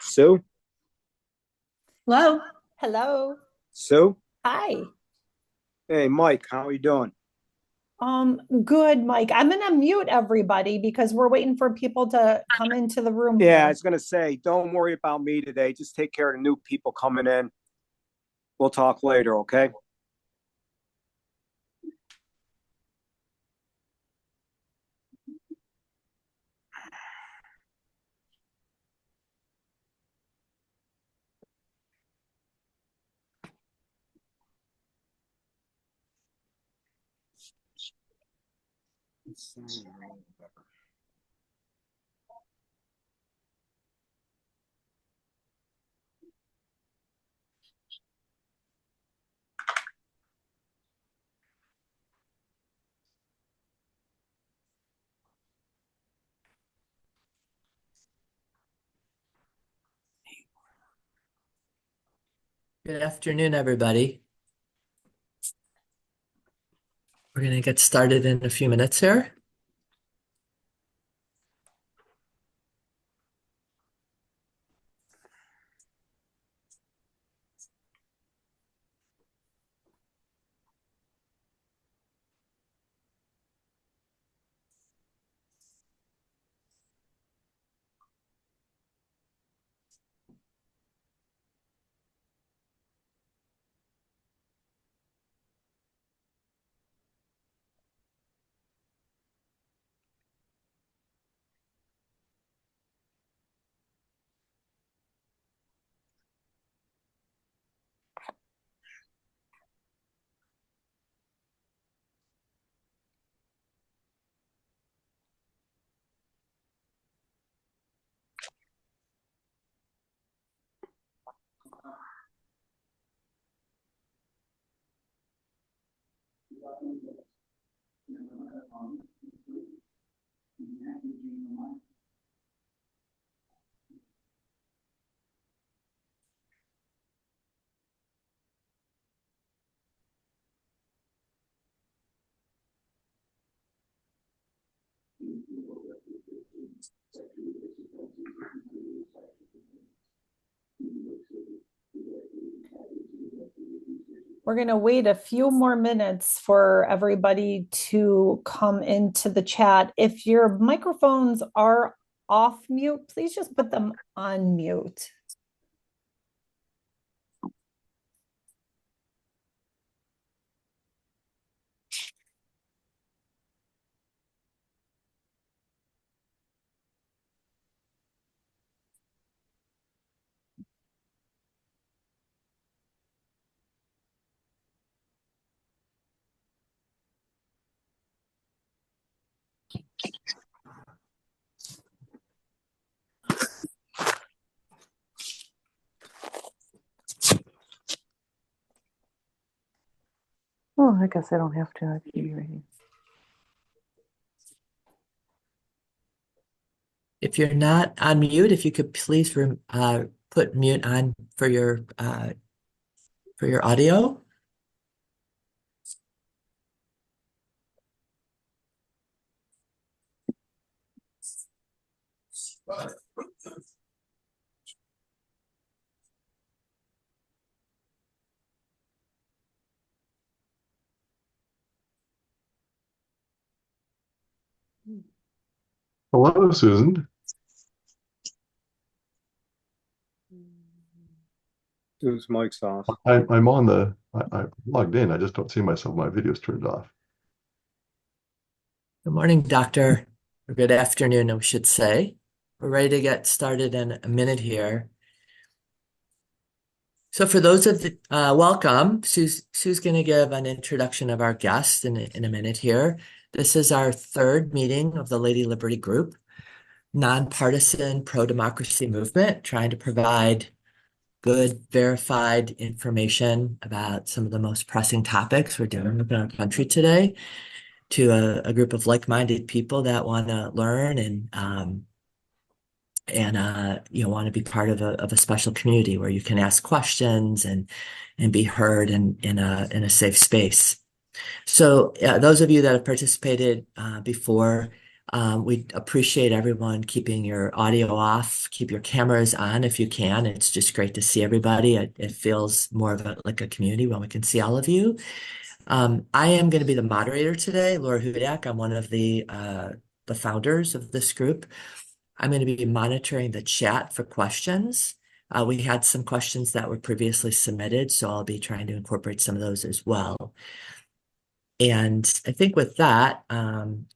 Sue? Hello. Hello. Sue? Hi. Hey, Mike, how are you doing? Good, Mike. I'm gonna mute everybody because we're waiting for people to come into the room Yeah, I here. was going to say, don't worry about me today. Just take care of the new people coming in. We'll talk later, okay? Good afternoon, everybody. We're going to get started in a few minutes here. We're gonna wait a few more minutes for everybody to come into the chat. If your microphones are off mute, please just put them on mute. Oh, I guess I don't have to. I can be ready. If you're not on mute, if you could please put mute on for your audio. Hello, Susan. Sue's mic's off. I'm on I logged in. I just don't see myself. My video's turned off. Good morning, doctor. Or good afternoon, I should say. We're ready to get started in a minute here. So for those of the, welcome. Sue's going to give an introduction of our guest in a minute here. This is our third meeting of the Lady Liberty Group, nonpartisan pro-democracy movement, trying to provide good, verified information about some of the most pressing topics we're dealing with in our country today to a group of like-minded people that want to learn and want to be part of a special community where you can ask questions and be heard in a safe space. So those of you that have participated before, We appreciate everyone keeping your audio off, keep your cameras on if you can. It's just great to see everybody. It feels more of like a community when we can see all of you. I am going to be the moderator today, Laura Hudak. I'm one of the founders of this group. I'm going to be monitoring the chat for questions. We had some questions that were previously submitted, so I'll be trying to incorporate some of those as well. And I think with that,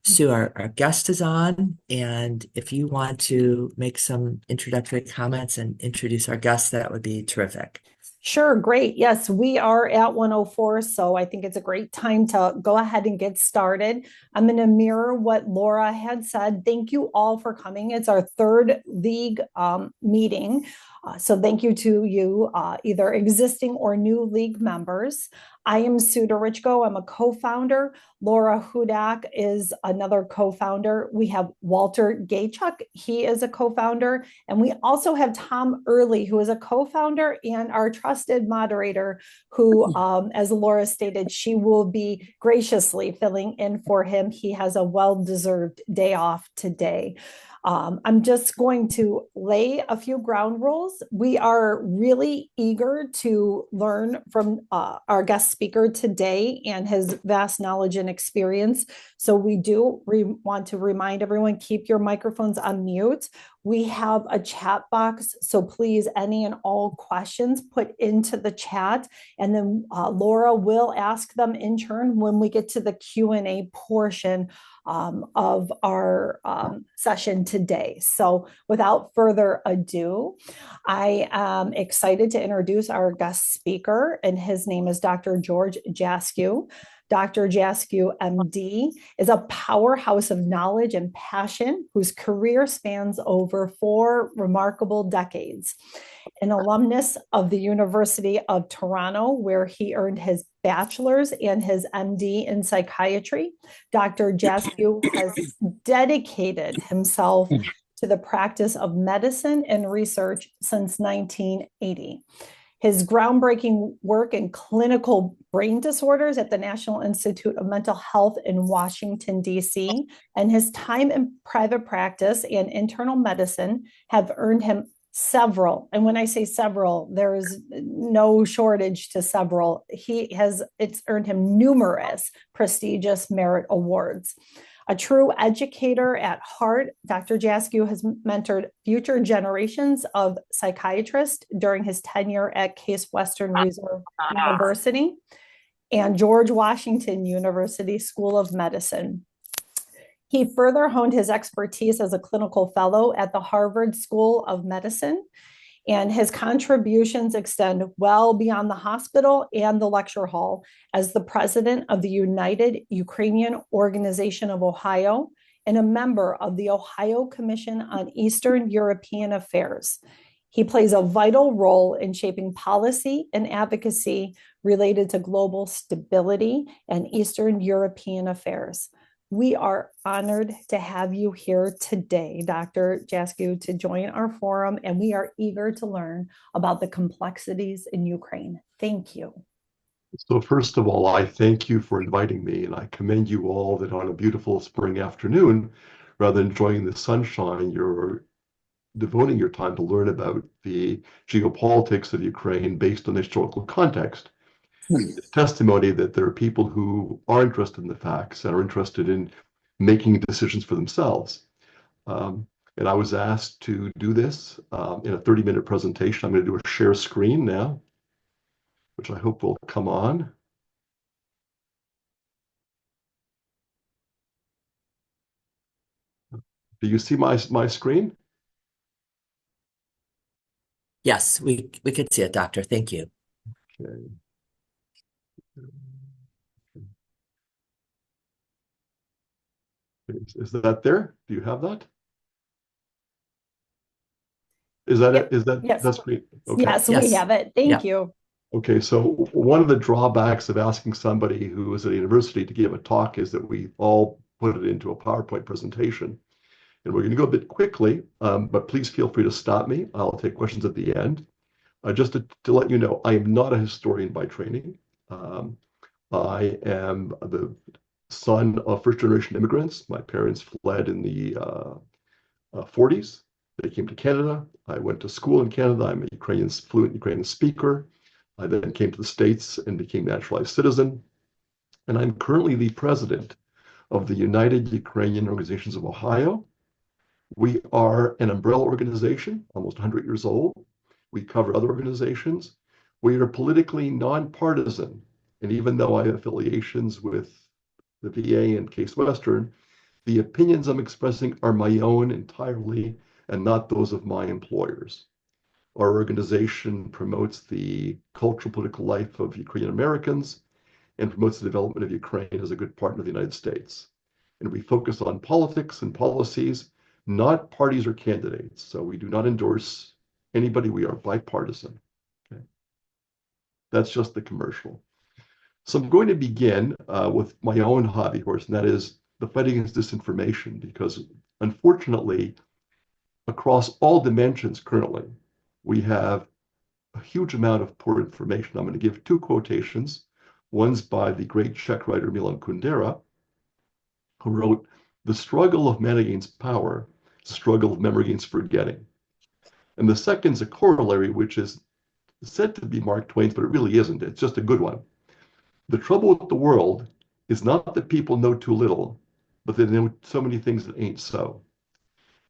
Sue, our guest is on, and if you want to make some introductory comments and introduce our guest, that would be terrific. Sure, great. Yes, we are at 104, so I think it's a great time to go ahead and get started. I'm going to mirror what Laura had said. Thank you all for coming. It's our third league meeting. So thank you to you, either existing or new league members. I am Sue Dorichko. I'm a co-founder. Laura Hudak is another co-founder. We have Walter Gaychuk. He is a co-founder. And we also have Tom Early, who is a co-founder and our trusted moderator, who, as Laura stated, she will be graciously filling in for him. He has a well-deserved day off today. I'm just going to lay a few ground rules. We are really eager to learn from our guest speaker today and his vast knowledge and experience. So we do want to remind everyone, keep your microphones on mute. We have a chat box, so please, any and all questions put into the chat, and then Laura will ask them in turn when we get to the Q&A portion of our session today. So without further ado, I am excited to introduce our guest speaker, and his name is Dr. George Jaskiw. Dr. Jaskiw, MD, is a powerhouse of knowledge and passion whose career spans over 4 remarkable decades. An alumnus of the University of Toronto, where he earned his bachelor's and his MD in psychiatry, Dr. Jaskiw has dedicated himself to the practice of medicine and research since 1980. His groundbreaking work in clinical brain disorders at the National Institute of Mental Health in Washington, D.C., and his time in private practice and internal medicine have earned him several, and when I say several, there is no shortage to several. It's earned him numerous prestigious merit awards. A true educator at heart, Dr. Jaskiw has mentored future generations of psychiatrists during his tenure at Case Western Reserve University and George Washington University School of Medicine. He further honed his expertise as a clinical fellow at the Harvard School of Medicine, and his contributions extend well beyond the hospital and the lecture hall as the president of the United Ukrainian Organization of Ohio and a member of the Ohio Commission on Eastern European Affairs. He plays a vital role in shaping policy and advocacy related to global stability and Eastern European affairs. We are honored to have you here today, Dr. Jaskiw, to join our forum, and we are eager to learn about the complexities in Ukraine. Thank you. So first of all, I thank you for inviting me, and I commend you all that on a beautiful spring afternoon, rather than enjoying the sunshine, you're devoting your time to learn about the geopolitics of Ukraine based on the historical context. It's testimony that there are people who are interested in the facts and are interested in making decisions for themselves. And I was asked to do this in a 30-minute presentation. I'm going to do a share screen now, which I hope will come on. Do you see my screen? Yes, we could see it, Doctor. Thank you. Okay. Is that there? Do you have that? Is that Yep. it? Is that Yes. that's great? Okay. Yes, we Yes. have it. Thank you. Okay, so one of the drawbacks of asking somebody who is at a university to give a talk is that we all put it into a PowerPoint presentation. And we're going to go a bit quickly, but please feel free to stop me. I'll take questions at the end. Just to let you know, I am not a historian by training. I am the son of first-generation immigrants. My parents fled in the 40s. They came to Canada. I went to school in Canada. I'm a fluent Ukrainian speaker. I then came to the States and became a naturalized citizen. And I'm currently the president of the United Ukrainian Organizations of Ohio. We are an umbrella organization, almost 100 years old. We cover other organizations. We are politically nonpartisan. And even though I have affiliations with the VA and Case Western, the opinions I'm expressing are my own entirely and not those of my employers. Our organization promotes the cultural political life of Ukrainian Americans and promotes the development of Ukraine as a good partner of the United States. And we focus on politics and policies, not parties or candidates. So we do not endorse anybody. We are bipartisan. Okay. That's just the commercial. So I'm going to begin with my own hobby horse, and that is the fight against disinformation, because unfortunately, across all dimensions currently, we have a huge amount of poor information. I'm going to give two quotations. One's by the great Czech writer Milan Kundera, who wrote, "The struggle of man against power is the struggle of memory against forgetting." And the second's a corollary, which is said to be Mark Twain's, but it really isn't. It's just a good one. "The trouble with the world is not that people know too little, but they know so many things that ain't so."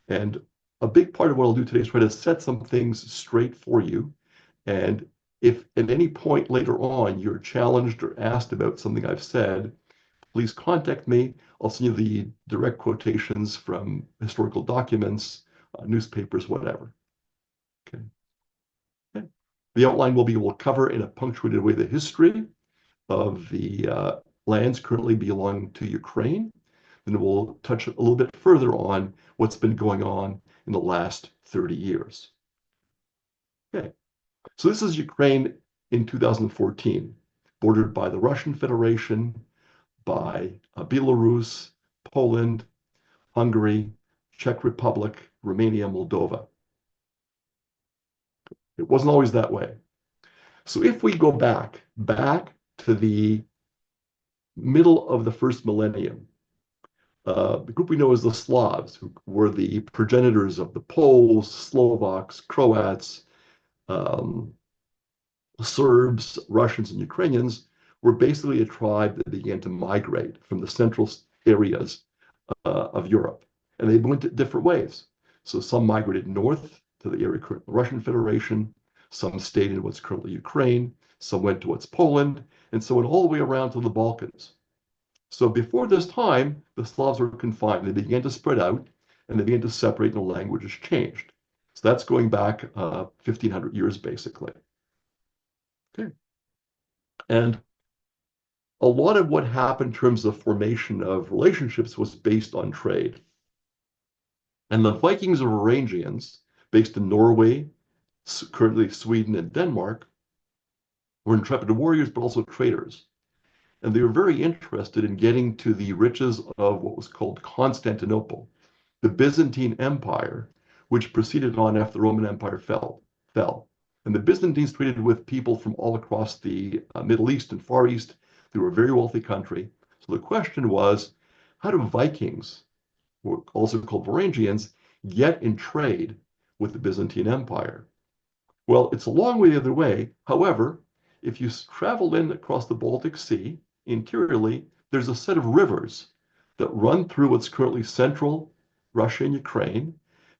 And a big part of what I'll do today is try to set some things straight for you. And if at any point later on you're challenged or asked about something I've said, please contact me. I'll send you the direct quotations from historical documents, newspapers, whatever. Okay. Okay. The outline we'll cover in a punctuated way the history of the lands currently belonging to Ukraine. Then we'll touch a little bit further on what's been going on in the last 30 years. Okay, so this is Ukraine in 2014, bordered by the Russian Federation, by Belarus, Poland, Hungary, Czech Republic, Romania, Moldova. It wasn't always that way. So if we go back to the middle of the first millennium, the group we know as the Slavs, who were the progenitors of the Poles, Slovaks, Croats, Serbs, Russians, and Ukrainians, were basically a tribe that began to migrate from the central areas of Europe. And they went different ways. So some migrated north to the area of the Russian Federation, some stayed in what's currently Ukraine, some went to what's Poland, and so went all the way around to the Balkans. So before this time, the Slavs were confined. They began to spread out, and they began to separate, and the languages changed. So that's going back 1,500 years, basically. Okay. And a lot of what happened in terms of formation of relationships was based on trade. And the Vikings or Varangians, based in Norway, currently Sweden and Denmark, were intrepid warriors, but also traders. And they were very interested in getting to the riches of what was called Constantinople, the Byzantine Empire, which proceeded on after the Roman Empire fell. And the Byzantines traded with people from all across the Middle East and Far East. They were a very wealthy country. So the question was, how do Vikings, who were also called Varangians, get in trade with the Byzantine Empire? Well, it's a long way the other way. However, if you travel in across the Baltic Sea, interiorly, there's a set of rivers that run through what's currently central Russia and Ukraine,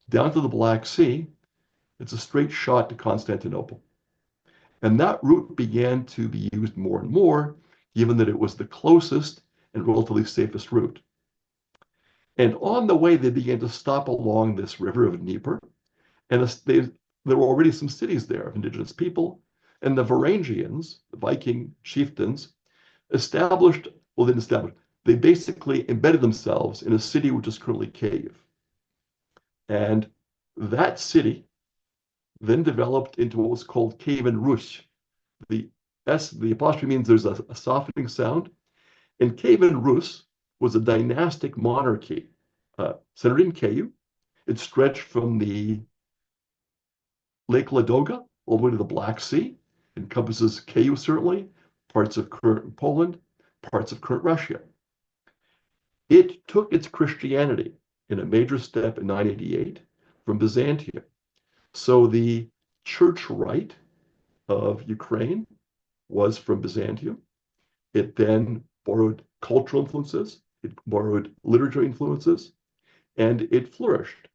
down to the Black Sea. It's a straight shot to Constantinople. And that route began to be used more and more, given that it was the closest and relatively safest route. And on the way, they began to stop along this river of Dnieper, and there were already some cities there of indigenous people, and the Varangians, the Viking chieftains, they basically embedded themselves in a city which is currently Kyiv. And that city then developed into what was called Kievan Rus. The apostrophe means there's a softening sound. And Kievan Rus was a dynastic monarchy centered in Kyiv. It stretched from the Lake Ladoga all the way to the Black Sea. It encompasses Kyiv, certainly, parts of current Poland, parts of current Russia. It took its Christianity in a major step in 988 from Byzantium. So the church rite of Ukraine was from Byzantium. It then borrowed cultural influences, it borrowed literature influences, and it flourished.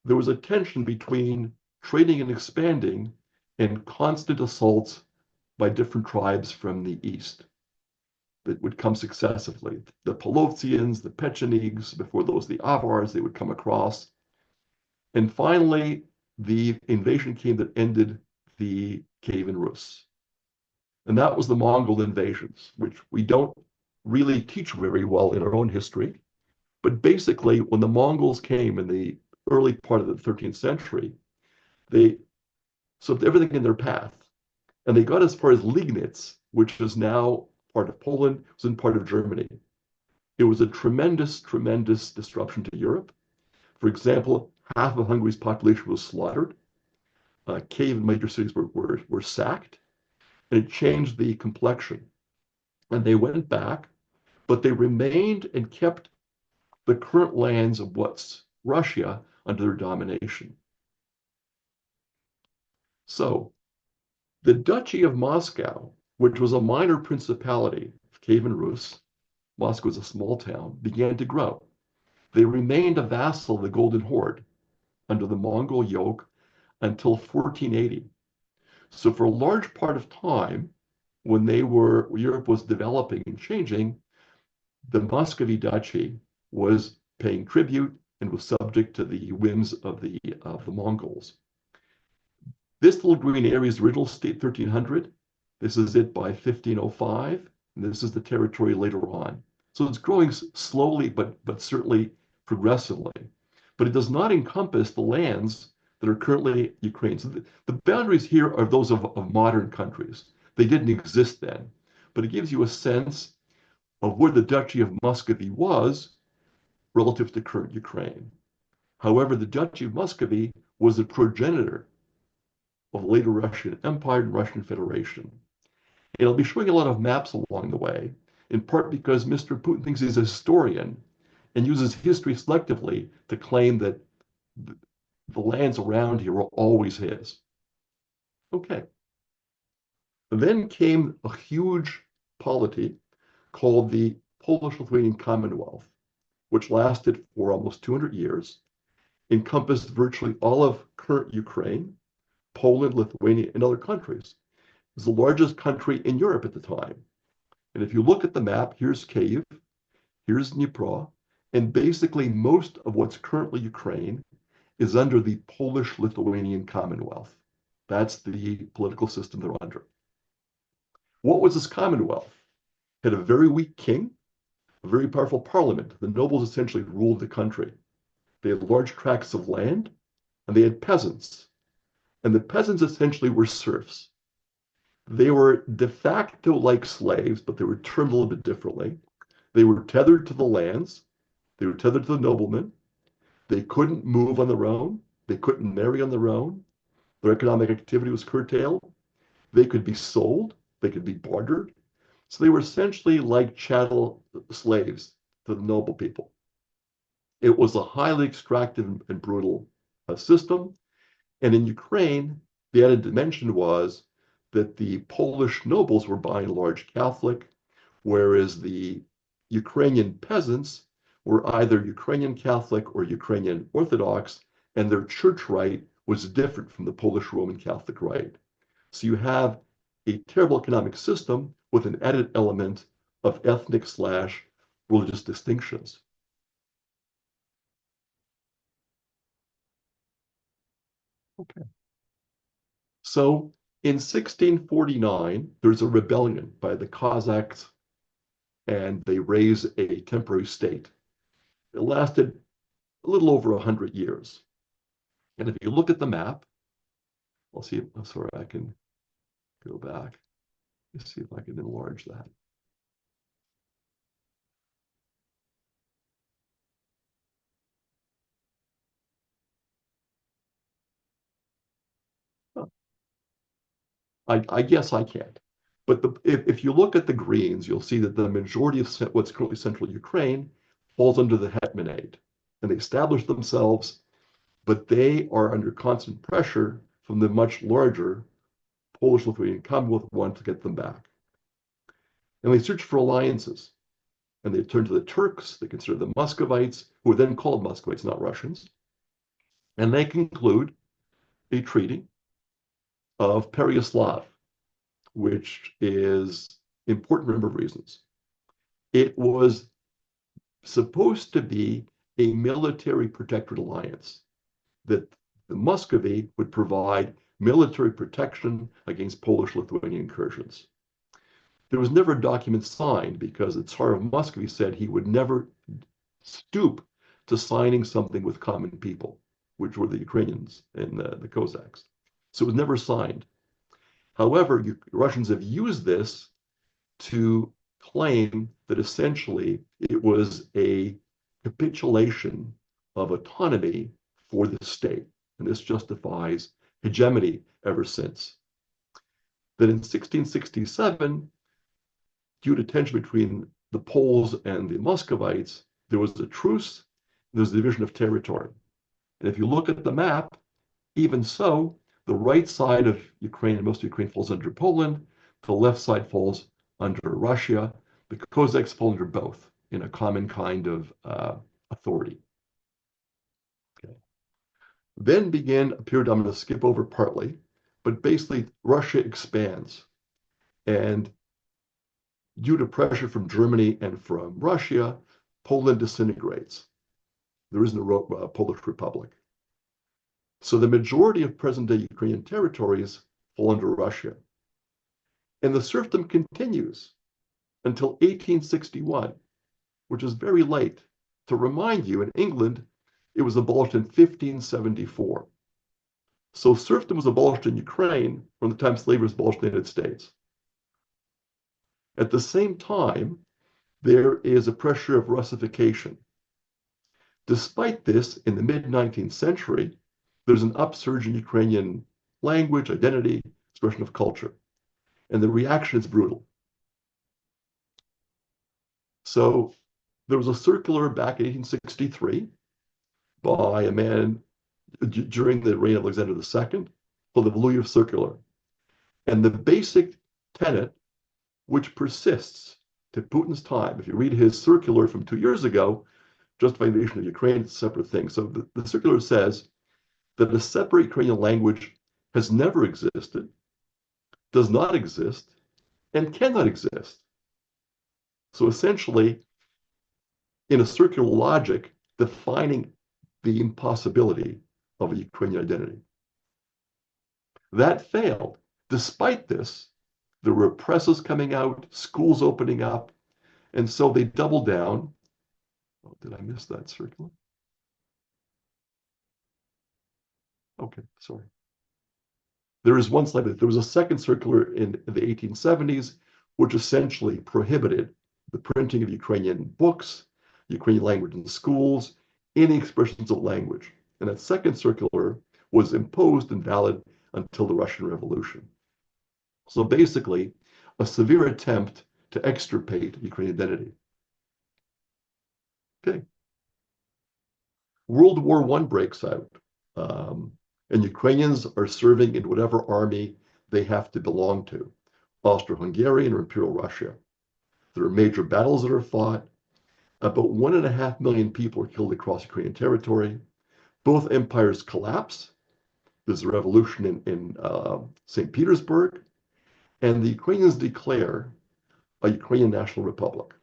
There was a tension between trading and expanding and constant assaults by different tribes from the east that would come successively. The Pelopians, the Pechenegs, before those, the Avars, they would come across. And finally, the invasion came that ended the Kievan Rus. And that was the Mongol invasions, which we don't really teach very well in our own history. But basically, when the Mongols came in the early part of the 13th century, they swept everything in their path. And they got as far as Liegnitz, which is now part of Poland, was in part of Germany. It was a tremendous, tremendous disruption to Europe. For example, half of Hungary's population was slaughtered. Kiev and major cities were sacked, and it changed the complexion. And they went back, but they remained and kept the current lands of what's Russia under their domination. So the Duchy of Moscow, which was a minor principality of Kievan Rus, Moscow was a small town, began to grow. They remained a vassal of the Golden Horde under the Mongol yoke until 1480. So for a large part of time, when Europe was developing and changing, the Muscovy Duchy was paying tribute and was subject to the whims of the Mongols. This little green area is the original state 1300. This is it by 1505, and this is the territory later on. So it's growing slowly, but certainly progressively. But it does not encompass the lands that are currently Ukraine. So the boundaries here are those of modern countries. They didn't exist then, but it gives you a sense of where the Duchy of Muscovy was relative to current Ukraine. However, the Duchy of Muscovy was the progenitor of the later Russian Empire and Russian Federation. And I'll be showing a lot of maps along the way, in part because Mr. Putin thinks he's a historian and uses history selectively to claim that the lands around here were always his. Okay. Then came a huge polity called the Polish-Lithuanian Commonwealth, which lasted for almost 200 years, encompassed virtually all of current Ukraine, Poland, Lithuania, and other countries. It was the largest country in Europe at the time. And if you look at the map, here's Kyiv, here's Dnipro, and basically most of what's currently Ukraine is under the Polish-Lithuanian Commonwealth. That's the political system they're under. What was this Commonwealth? It had a very weak king, a very powerful parliament. The nobles essentially ruled the country. They had large tracts of land, and they had peasants. And the peasants essentially were serfs. They were de facto like slaves, but they were termed a little bit differently. They were tethered to the lands. They were tethered to the noblemen. They couldn't move on their own. They couldn't marry on their own. Their economic activity was curtailed. They could be sold. They could be bartered. So they were essentially like chattel slaves to the noble people. It was a highly extractive and brutal system. And in Ukraine, the added dimension was that the Polish nobles were by and large Catholic, whereas the Ukrainian peasants were either Ukrainian Catholic or Ukrainian Orthodox, and their church rite was different from the Polish Roman Catholic rite. So you have a terrible economic system with an added element of ethnic/religious distinctions. Okay. So in 1649, there's a rebellion by the Cossacks, and they raise a temporary state. It lasted a little over 100 years. And if you look at the map, I'll see, I'm sorry, I can go back. Let's see if I can enlarge that. Oh, I guess I can't. But if you look at the Greens, you'll see that the majority of what's currently central Ukraine falls under the Hetmanate. And they established themselves, but they are under constant pressure from the much larger Polish-Lithuanian Commonwealth want to get them back. And they search for alliances. And they turn to the Turks, they consider the Muscovites, who are then called Muscovites, not Russians. And they conclude a treaty of Pereyaslav, which is important for a number of reasons. It was supposed to be a military protectorate alliance, that the Muscovy would provide military protection against Polish-Lithuanian incursions. There was never a document signed because the Tsar of Muscovy said he would never stoop to signing something with common people, which were the Ukrainians and the Cossacks. So it was never signed. However, Russians have used this to claim that essentially it was a capitulation of autonomy for the state. And this justifies hegemony ever since. Then in 1667, due to tension between the Poles and the Muscovites, there was a truce, there was a division of territory. And if you look at the map, even so, the right side of Ukraine, most of Ukraine falls under Poland, the left side falls under Russia. The Cossacks fall under both in a common kind of authority. Okay. Then began a period I'm going to skip over partly, but basically Russia expands. And due to pressure from Germany and from Russia, Poland disintegrates. There isn't a Polish Republic. So the majority of present-day Ukrainian territories fall under Russia. And the serfdom continues until 1861, which is very late. To remind you, in England, it was abolished in 1574. So serfdom was abolished in Ukraine from the time slavery was abolished in the United States. At the same time, there is a pressure of Russification. Despite this, in the mid-19th century, there's an upsurge in Ukrainian language, identity, expression of culture. And the reaction is brutal. So there was a circular back in 1863 by a man during the reign of Alexander II called the Valuyev Circular. And the basic tenet, which persists to Putin's time, if you read his circular from 2 years ago, justifying the invasion of Ukraine, it's a separate thing. So the circular says that a separate Ukrainian language has never existed, does not exist, and cannot exist. So essentially, in a circular logic, defining the impossibility of a Ukrainian identity. That failed. Despite this, there were presses coming out, schools opening up, and so they doubled down. Oh, did I miss that circular? Okay, sorry. There is one slide, but there was a second circular in the 1870s, which essentially prohibited the printing of Ukrainian books, Ukrainian language in schools, any expressions of language. And that second circular was imposed and valid until the Russian Revolution. So basically, a severe attempt to extirpate Ukrainian identity. Okay. World War I breaks out, and Ukrainians are serving in whatever army they have to belong to, Austro-Hungarian or Imperial Russia. There are major battles that are fought. About 1.5 million people are killed across Ukrainian territory. Both empires collapse. There's a revolution in St. Petersburg, and the Ukrainians declare a Ukrainian national republic.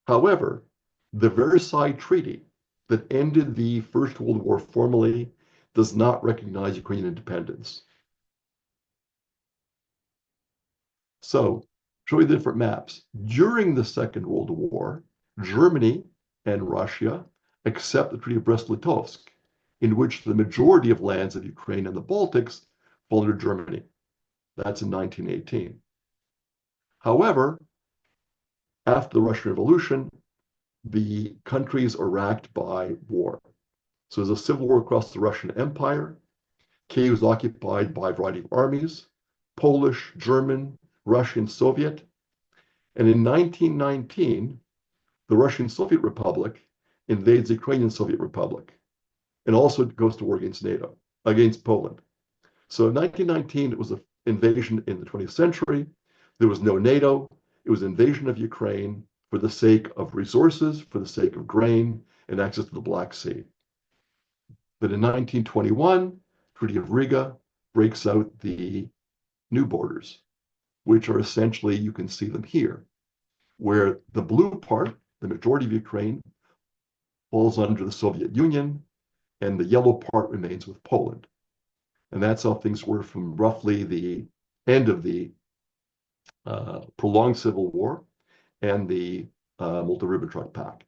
However, the Versailles Treaty that ended the First World War formally does not recognize Ukrainian independence. So, show you the different maps. During the Second World War, Germany and Russia accept the Treaty of Brest-Litovsk, in which the majority of lands of Ukraine and the Baltics fall under Germany. That's in 1918. However, after the Russian Revolution, the countries are racked by war. So there's a civil war across the Russian Empire. Kiev was occupied by a variety of armies. Polish, German, Russian, Soviet. And in 1919, the Russian Soviet Republic invades the Ukrainian Soviet Republic and also goes to war against NATO, against Poland. So in 1919, it was an invasion in the 20th century. There was no NATO. It was invasion of Ukraine for the sake of resources, for the sake of grain, and access to the Black Sea. But in 1921, Treaty of Riga breaks out the new borders, which are essentially, you can see them here, where the blue part, the majority of Ukraine, falls under the Soviet Union, and the yellow part remains with Poland. And that's how things were from roughly the end of the prolonged civil war and the Molotov-Ribbentrop Pact.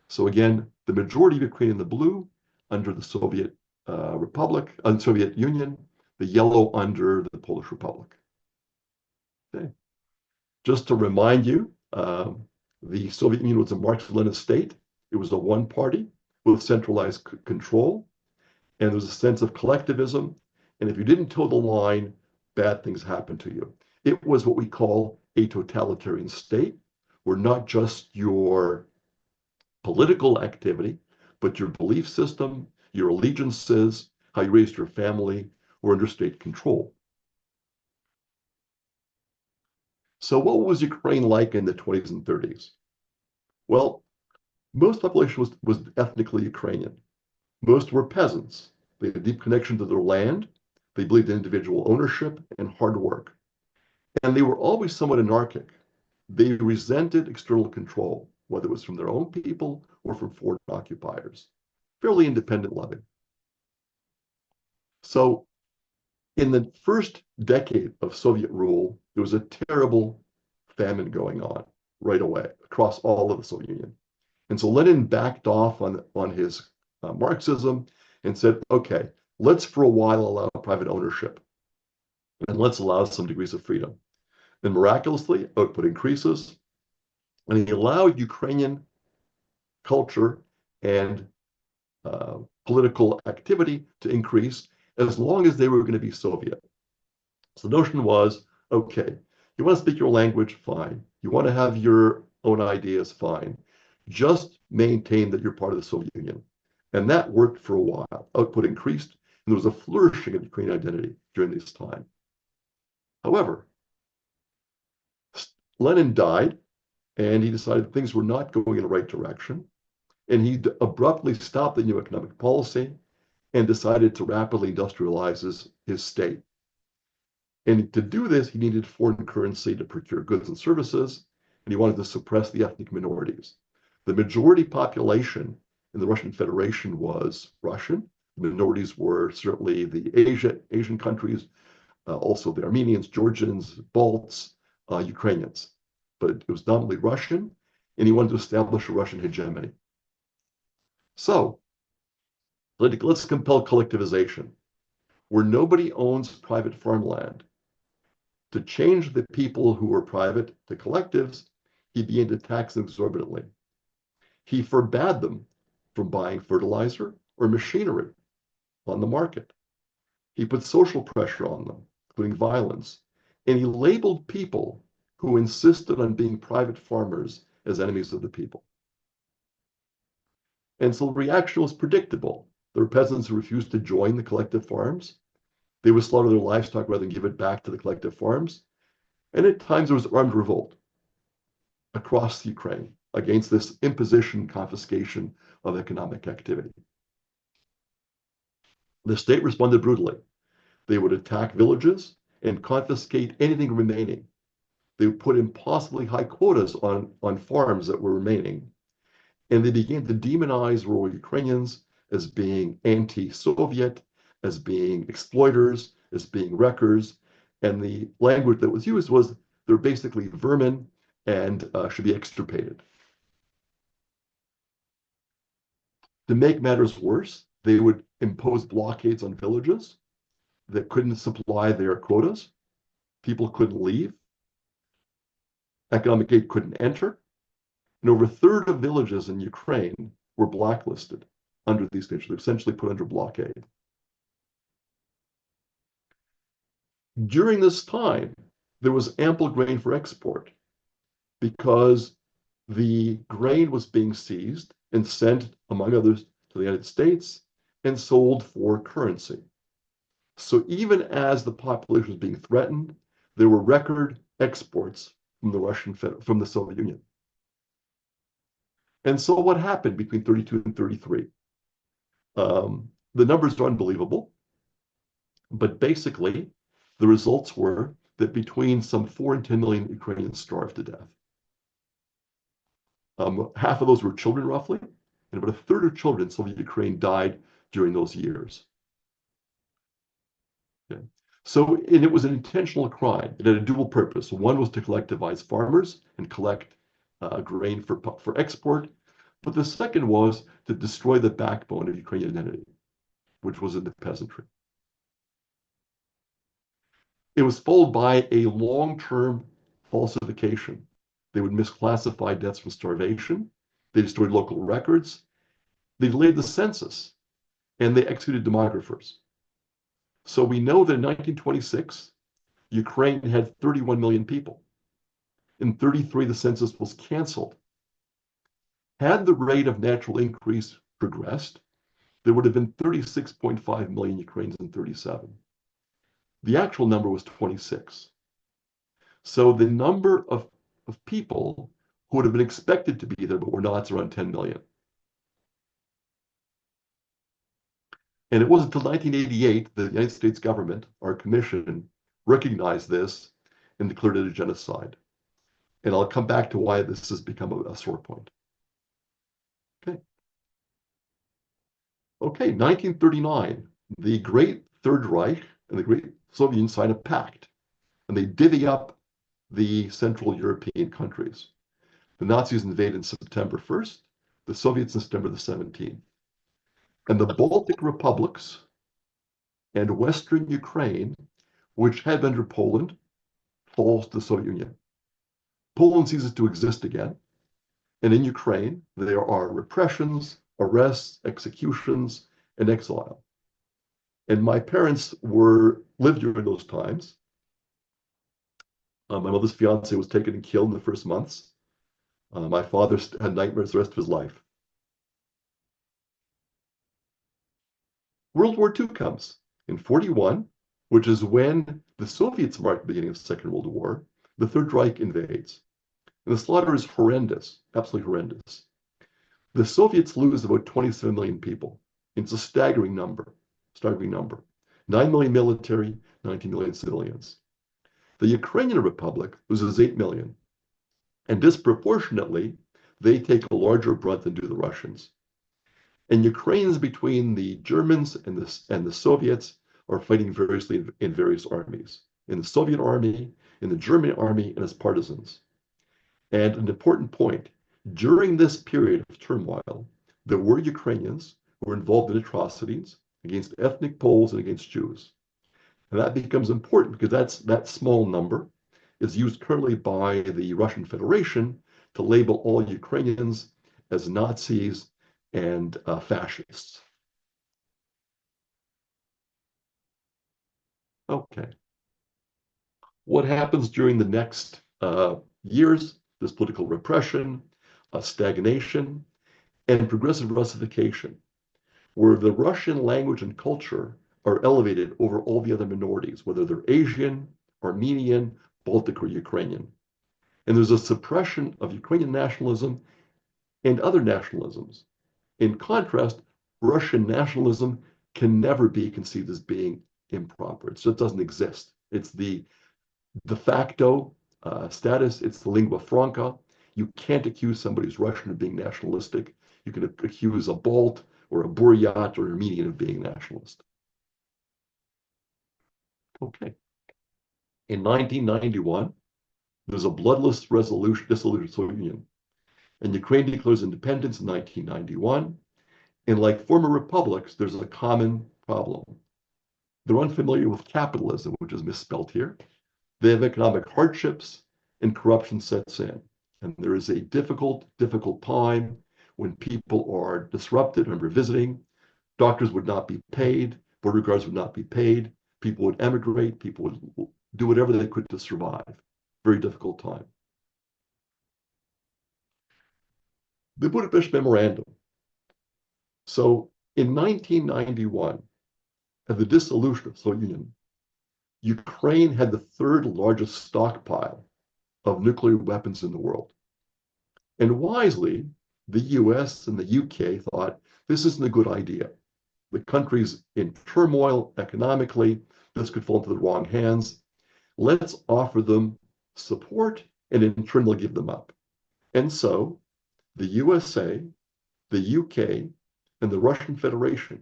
So again, the majority of Ukraine in the blue under the Soviet Republic, Soviet Union, the yellow under the Polish Republic. Okay. Just to remind you, the Soviet Union was a Marxist-Leninist state. It was a one party with centralized control, and there was a sense of collectivism. And if you didn't toe the line, bad things happened to you. It was what we call a totalitarian state, where not just your political activity, but your belief system, your allegiances, how you raised your family, were under state control. So what was Ukraine like in the 20s and 30s? Well, most population was ethnically Ukrainian. Most were peasants. They had a deep connection to their land. They believed in individual ownership and hard work. And they were always somewhat anarchic. They resented external control, whether it was from their own people or from foreign occupiers. Fairly independent living. So in the first decade of Soviet rule, there was a terrible famine going on right away across all of the Soviet Union. And so Lenin backed off on his Marxism and said, okay, let's for a while allow private ownership and let's allow some degrees of freedom. And miraculously, output increases, and he allowed Ukrainian culture and political activity to increase as long as they were going to be Soviet. So the notion was, okay, you want to speak your language, fine. You want to have your own ideas, fine. Just maintain that you're part of the Soviet Union. And that worked for a while. Output increased, and there was a flourishing of Ukrainian identity during this time. However, Lenin died, and he decided things were not going in the right direction. And he abruptly stopped the new economic policy and decided to rapidly industrialize his state. And to do this, he needed foreign currency to procure goods and services, and he wanted to suppress the ethnic minorities. The majority population in the Russian Federation was Russian. The minorities were certainly the Asian countries, also the Armenians, Georgians, Balts, Ukrainians. But it was dominantly Russian, and he wanted to establish a Russian hegemony. So let's compel collectivization, where nobody owns private farmland. To change the people who were private to collectives, he began to tax them exorbitantly. He forbade them from buying fertilizer or machinery on the market. He put social pressure on them, including violence, and he labeled people who insisted on being private farmers as enemies of the people. And so the reaction was predictable. There were peasants who refused to join the collective farms. They would slaughter their livestock rather than give it back to the collective farms. And at times there was armed revolt across Ukraine against this imposition, confiscation of economic activity. The state responded brutally. They would attack villages and confiscate anything remaining. They would put impossibly high quotas on farms that were remaining. And they began to demonize rural Ukrainians as being anti-Soviet, as being exploiters, as being wreckers. And the language that was used was they're basically vermin and should be extirpated. To make matters worse, they would impose blockades on villages that couldn't supply their quotas. People couldn't leave. Economic aid couldn't enter. And over a third of villages in Ukraine were blacklisted under these conditions. They're essentially put under blockade. During this time, there was ample grain for export because the grain was being seized and sent, among others, to the United States and sold for currency. So even as the population was being threatened, there were record exports from the Soviet Union. And so what happened between 32 and 33? The numbers are unbelievable, but basically the results were that between some 4 and 10 million Ukrainians starved to death. Half of those were children, roughly, and about a third of children in Soviet Ukraine died during those years. Okay. So, and it was an intentional crime. It had a dual purpose. One was to collectivize farmers and collect grain for export, but the second was to destroy the backbone of Ukrainian identity, which was in the peasantry. It was followed by a long-term falsification. They would misclassify deaths from starvation. They destroyed local records. They delayed the census, and they executed demographers. So we know that in 1926, Ukraine had 31 million people. In 33, the census was canceled. Had the rate of natural increase progressed, there would have been 36.5 million Ukrainians in 37. The actual number was 26. So the number of people who would have been expected to be there but were not is around 10 million. And it wasn't until 1988 that the United States government, our commission, recognized this and declared it a genocide. And I'll come back to why this has become a sore point. Okay, 1939, the Great Third Reich and the Great Soviet Union signed a pact, and they divvy up the Central European countries. The Nazis invade on September 1st, the Soviets on September the 17th. And the Baltic republics and Western Ukraine, which had been under Poland, falls to the Soviet Union. Poland ceases to exist again, and in Ukraine, there are repressions, arrests, executions, and exile. And my parents lived during those times. My mother's fiance was taken and killed in the first months. My father had nightmares the rest of his life. World War II comes in 41, which is when the Soviets marked the beginning of the Second World War. The Third Reich invades. And the slaughter is horrendous, absolutely horrendous. The Soviets lose about 27 million people. It's a staggering number, 9 million military, 19 million civilians. The Ukrainian Republic loses 8 million. And disproportionately, they take a larger brunt than do the Russians. And Ukrainians between the Germans and the Soviets are fighting variously in various armies. In the Soviet army, in the German army, and as partisans. And an important point, during this period of turmoil, there were Ukrainians who were involved in atrocities against ethnic Poles and against Jews. And that becomes important because that small number is used currently by the Russian Federation to label all Ukrainians as Nazis and fascists. Okay. What happens during the next years? There's political repression, stagnation, and progressive Russification, where the Russian language and culture are elevated over all the other minorities, whether they're Asian, Armenian, Baltic, or Ukrainian. And there's a suppression of Ukrainian nationalism and other nationalisms. In contrast, Russian nationalism can never be conceived as being improper. It doesn't exist. It's the de facto status. It's the lingua franca. You can't accuse somebody who's Russian of being nationalistic. You can accuse a Balt or a Buryat or an Armenian of being nationalist. Okay. In 1991, there's a bloodless dissolution of the Soviet Union. And Ukraine declares independence in 1991. And like former republics, there's a common problem. They're unfamiliar with capitalism, which is misspelled here. They have economic hardships, and corruption sets in. And there is a difficult time when people are disrupted. I remember visiting, doctors would not be paid, border guards would not be paid. People would emigrate. People would do whatever they could to survive. Very difficult time. The Budapest Memorandum. So in 1991, at the dissolution of the Soviet Union, Ukraine had the third largest stockpile of nuclear weapons in the world. And wisely, the US and the UK thought this isn't a good idea. The country's in turmoil economically. This could fall into the wrong hands. Let's offer them support and in turn they'll give them up. And so the USA, the UK, and the Russian Federation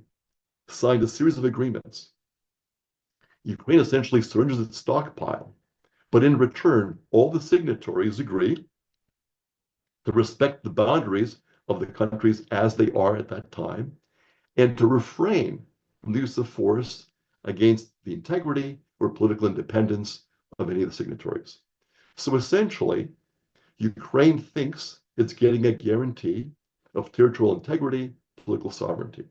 signed a series of agreements. Ukraine essentially surrenders its stockpile, but in return, all the signatories agree to respect the boundaries of the countries as they are at that time, and to refrain from the use of force against the integrity or political independence of any of the signatories. So essentially, Ukraine thinks it's getting a guarantee of territorial integrity, political sovereignty.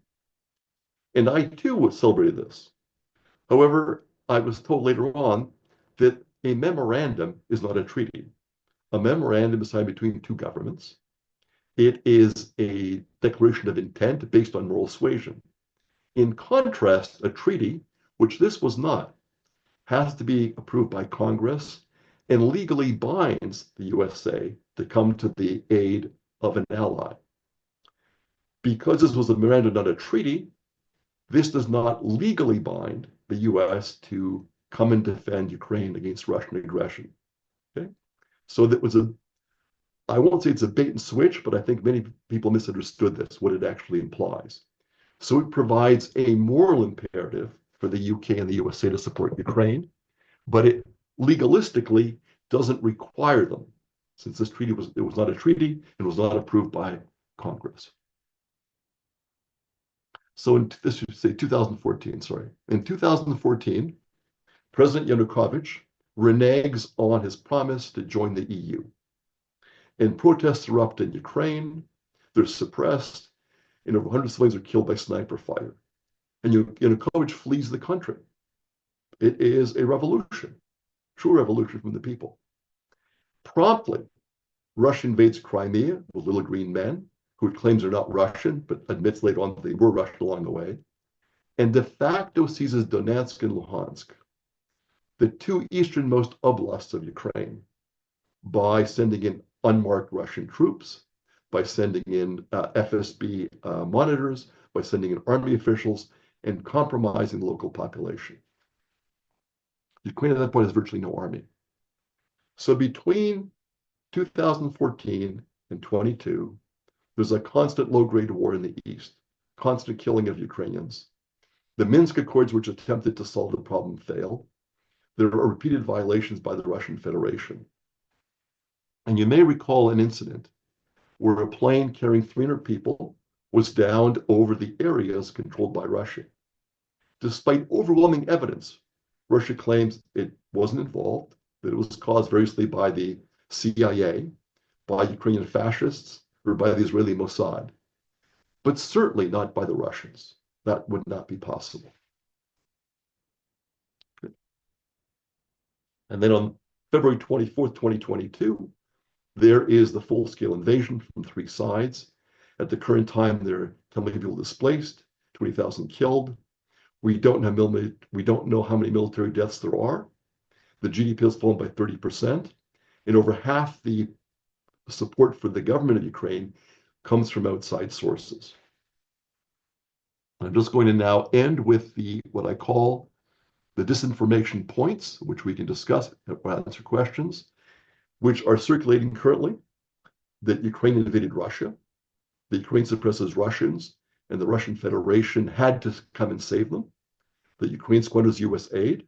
And I too celebrated this. However, I was told later on that a memorandum is not a treaty. A memorandum is signed between two governments. It is a declaration of intent based on moral suasion. In contrast, a treaty, which this was not, has to be approved by Congress and legally binds the USA to come to the aid of an ally. Because this was a memorandum, not a treaty, this does not legally bind the US to come and defend Ukraine against Russian aggression. Okay? So that was I won't say it's a bait and switch, but I think many people misunderstood this, what it actually implies. So it provides a moral imperative for the UK and the USA to support Ukraine, but it legalistically doesn't require them, since this treaty was not a treaty and was not approved by Congress. So this should say 2014, sorry. In 2014, President Yanukovych reneges on his promise to join the EU. And protests erupt in Ukraine, they're suppressed, and over 100 civilians are killed by sniper fire. And Yanukovych flees the country. It is a revolution, true revolution from the people. Promptly, Russia invades Crimea with little green men, who claims they're not Russian, but admits later on that they were Russian along the way, and de facto seizes Donetsk and Luhansk, the two easternmost oblasts of Ukraine, by sending in unmarked Russian troops, by sending in FSB monitors, by sending in army officials, and compromising the local population. Ukraine at that point has virtually no army. So between 2014 and 22, there's a constant low-grade war in the east, constant killing of Ukrainians. The Minsk Accords, which attempted to solve the problem, failed. There are repeated violations by the Russian Federation. And you may recall an incident where a plane carrying 300 people was downed over the areas controlled by Russia. Despite overwhelming evidence, Russia claims it wasn't involved, that it was caused variously by the CIA, by Ukrainian fascists, or by the Israeli Mossad, but certainly not by the Russians. That would not be possible. And then on February 24th, 2022, there is the full-scale invasion from three sides. At the current time, there are 10 million people displaced, 20,000 killed. We don't know how many military deaths there are. The GDP has fallen by 30%, and over half the support for the government of Ukraine comes from outside sources. I'm just going to now end with what I call the disinformation points, which we can discuss and answer questions, which are circulating currently: that Ukraine invaded Russia, that Ukraine suppresses Russians, and the Russian Federation had to come and save them, that Ukraine squanders US aid,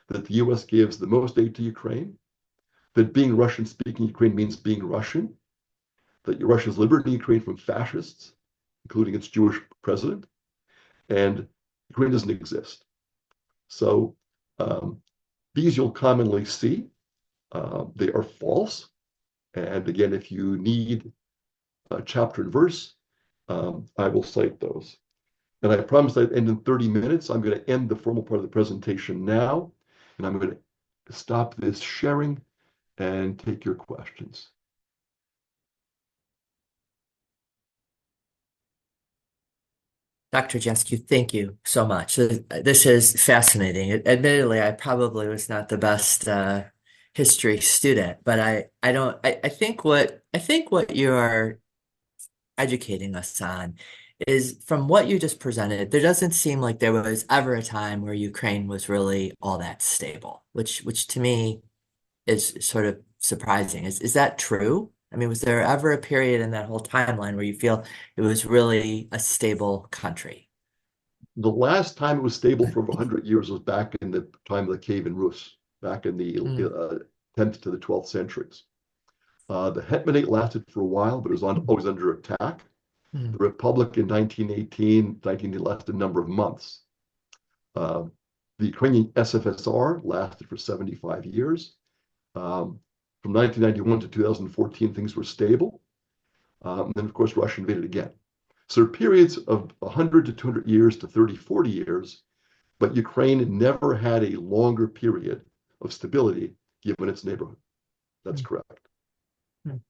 that the US gives the most aid to Ukraine, that being Russian-speaking Ukraine means being Russian, that Russia is liberating Ukraine from fascists, including its Jewish president, and Ukraine doesn't exist. So these you'll commonly see. They are false. And again, if you need a chapter and verse, I will cite those. And I promised I'd end in 30 minutes. I'm going to end the formal part of the presentation now, and I'm going to stop this sharing and take your questions. Dr. Jaskiw, thank you so much. This is fascinating. Admittedly, I probably was not the best history student, but I think what you are educating us on is from what you just presented, there doesn't seem like there was ever a time where Ukraine was really all that stable, which to me is sort of surprising. Is that true? I mean, was there ever a period in that whole timeline where you feel it was really a stable country? The last time it was stable for over 100 years was back in the time of the Kievan Rus, back in the Mm. 10th to the 12th centuries. The Hetmanate lasted for a while, but it was always under attack. The Mm. Republic in 1918 lasted a number of months. Uh, the Ukrainian SFSR lasted for 75 years. From 1991 to 2014, things were stable. Then, of course, Russia invaded again. So periods of 100 to 200 years to 30, 40 years, but Ukraine never had a longer period of stability given its neighborhood. That's correct. Mm.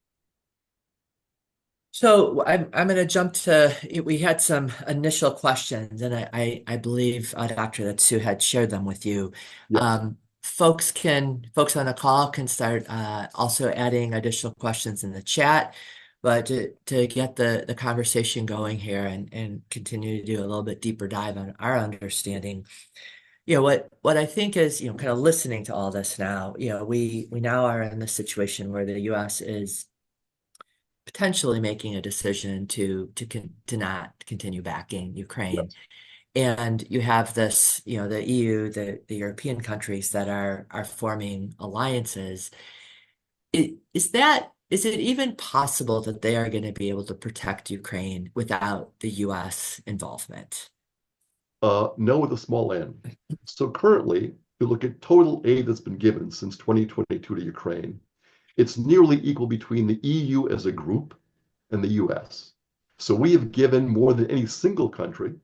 So I'm going to jump to, we had some initial questions, and I believe, Doctor, that Sue had shared them with you. Yes. Folks on the call can start also adding additional questions in the chat, but to get the conversation going here and continue to do a little bit deeper dive on our understanding, what I think is, kind of listening to all this now, we now are in the situation where the U.S. is potentially making a decision to not continue backing Ukraine. Yes. And you have this, the EU, the European countries that are forming alliances. Is it even possible that they are going to be able to protect Ukraine without the US involvement? No, with a small n. So currently, if you look at total aid that's been given since 2022 to Ukraine, it's nearly equal between the EU as a group and the US. So we have given more than any single country,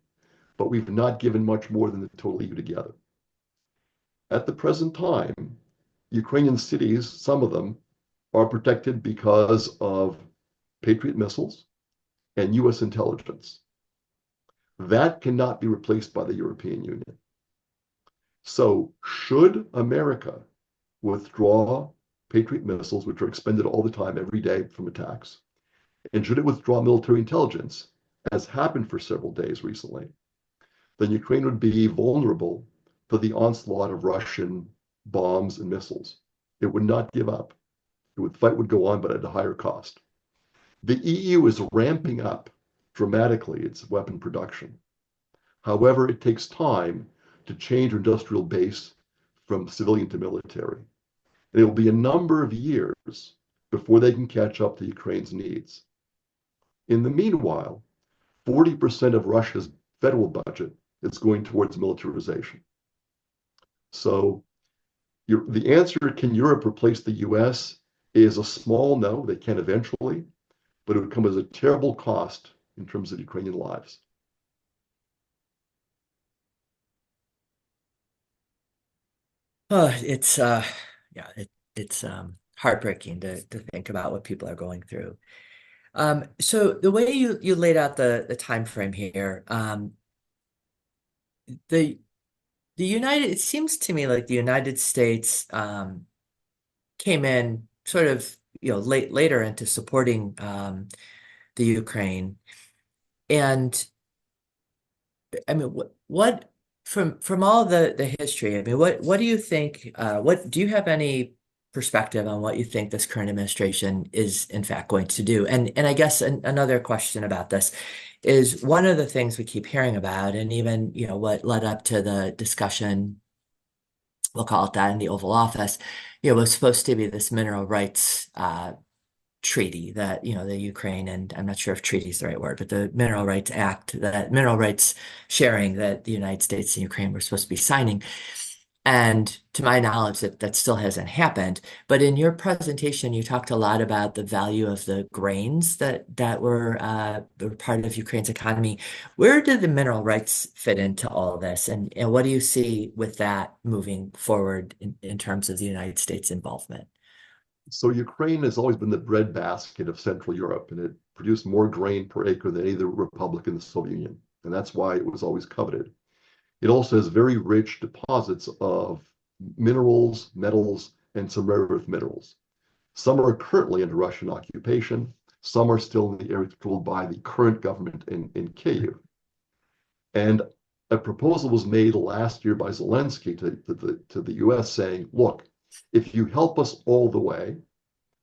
but we've not given much more than the total EU together. At the present time, Ukrainian cities, some of them, are protected because of Patriot missiles and US intelligence. That cannot be replaced by the European Union. So, should America withdraw Patriot missiles, which are expended all the time, every day from attacks, and should it withdraw military intelligence, as happened for several days recently, then Ukraine would be vulnerable to the onslaught of Russian bombs and missiles. It would not give up. The fight would go on, but at a higher cost. The EU is ramping up dramatically its weapon production. However, it takes time to change our industrial base from civilian to military. And it will be a number of years before they can catch up to Ukraine's needs. In the meanwhile, 40% of Russia's federal budget is going towards militarization. So the answer, can Europe replace the US, is a small no. They can eventually, but it would come as a terrible cost in terms of Ukrainian lives. It's yeah, it's heartbreaking to think about what people are going through. So the way you laid out the time frame here, the it seems to me like the United States came in sort of later into supporting the Ukraine. And I mean, what from all the history, I mean, what do you think, what do you have any perspective on what you think this current administration is in fact going to do? And I guess another question about this is one of the things we keep hearing about, and even, what led up to the discussion, we'll call it that, in the Oval Office, was supposed to be this mineral rights treaty that, the Ukraine, and I'm not sure if treaty is the right word, but the Mineral Rights Act, that mineral rights sharing that the United States and Ukraine were supposed to be signing. And to my knowledge, that still hasn't happened. But in your presentation, you talked a lot about the value of the grains that were part of Ukraine's economy. Where did the mineral rights fit into all of this? And what do you see with that moving forward in terms of the United States involvement? So Ukraine has always been the breadbasket of Central Europe, and it produced more grain per acre than any other republic in the Soviet Union. And that's why it was always coveted. It also has very rich deposits of minerals, metals, and some rare earth minerals. Some are currently under Russian occupation. Some are still in the area controlled by the current government in Kyiv. And a proposal was made last year by Zelensky to the US saying, look, if you help us all the way,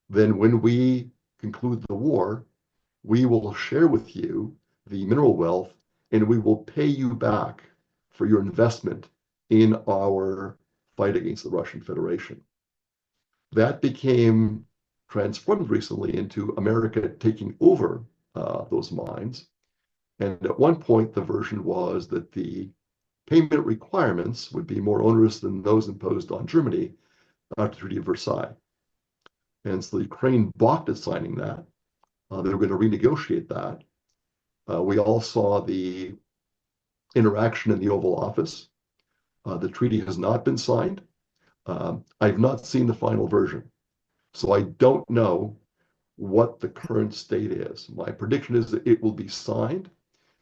then when we conclude the war, we will share with you the mineral wealth and we will pay you back for your investment in our fight against the Russian Federation. That became transformed recently into America taking over those mines. And at one point, the version was that the payment requirements would be more onerous than those imposed on Germany after the Treaty of Versailles. And so Ukraine balked at signing that. They were going to renegotiate that. We all saw the interaction in the Oval Office. The treaty has not been signed. I've not seen the final version. So I don't know what the current state is. My prediction is that it will be signed.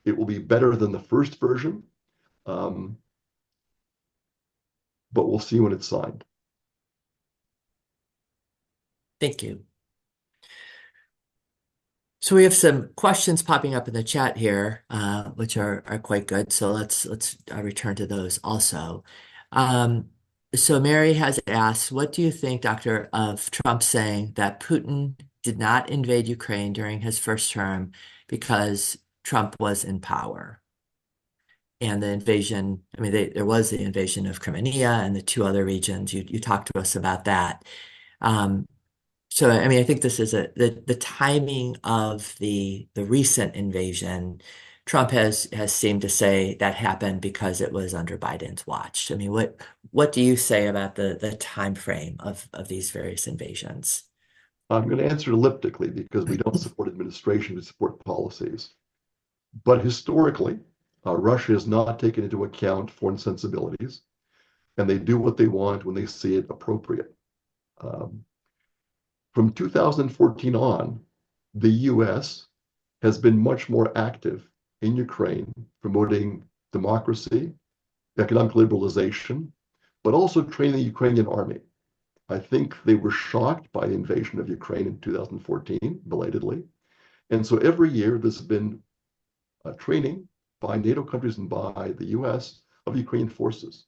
It will be better than the first version. But we'll see when it's signed. Thank you. So we have some questions popping up in the chat here, which are quite good. So let's return to those also. So Mary has asked, what do you think, Doctor, of Trump saying that Putin did not invade Ukraine during his first term because Trump was in power? And the invasion, I mean, there was the invasion of Crimea and the two other regions. You talked to us about that. So, I mean, I think this is the timing of the recent invasion. Trump has seemed to say that happened because it was under Biden's watch. I mean, what do you say about the time frame of these various invasions? I'm going to answer elliptically because we don't support administration, we support policies. But historically, Russia has not taken into account foreign sensibilities, and they do what they want when they see it appropriate. From 2014 on, the US has been much more active in Ukraine, promoting democracy, economic liberalization, but also training the Ukrainian army. I think they were shocked by the invasion of Ukraine in 2014, belatedly. And so every year there's been training by NATO countries and by the US of Ukrainian forces.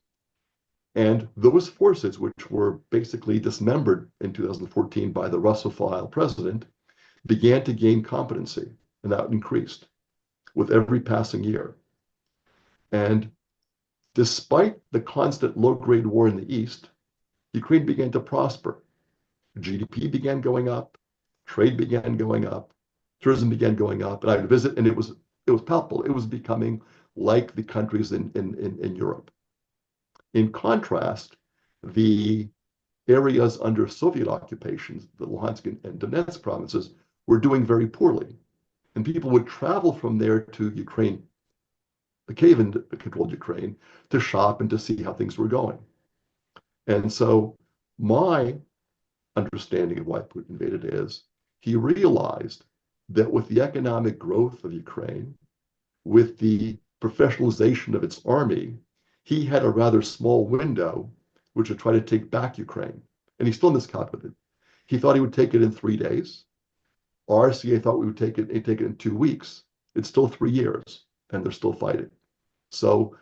And those forces, which were basically dismembered in 2014 by the Russophile president, began to gain competency, and that increased with every passing year. And despite the constant low-grade war in the East, Ukraine began to prosper. GDP began going up, trade began going up, tourism began going up, and I would visit, and it was palpable. It was becoming like the countries in Europe. In contrast, the areas under Soviet occupations, the Luhansk and Donetsk provinces, were doing very poorly. And people would travel from there to Ukraine, the Kievan-controlled Ukraine, to shop and to see how things were going. And so my understanding of why Putin invaded is he realized that with the economic growth of Ukraine, with the professionalization of its army, he had a rather small window which would try to take back Ukraine. And he still miscalculated. He thought he would take it in 3 days. RCA thought we would take it in 2 weeks. It's still 3 years, and they're still fighting. So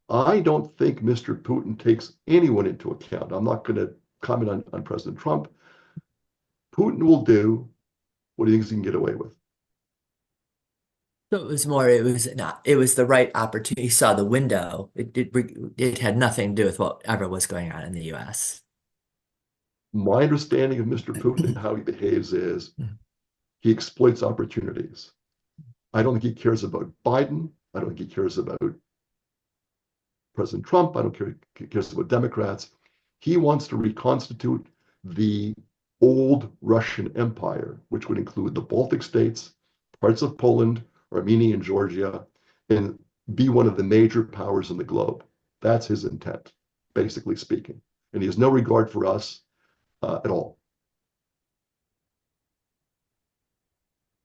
I don't think Mr. Putin takes anyone into account. I'm not going to comment on President Trump. Putin will do what he thinks he can get away with. So it was the right opportunity. He saw the window. It had nothing to do with whatever was going on in the US. My understanding of Mr. Putin and how he behaves is he exploits opportunities. I don't think he cares about Biden. I don't think he cares about President Trump. I don't care cares about Democrats. He wants to reconstitute the old Russian Empire, which would include the Baltic states, parts of Poland, Armenia, and Georgia, and be one of the major powers in the globe. That's his intent, basically speaking. And he has no regard for us at all.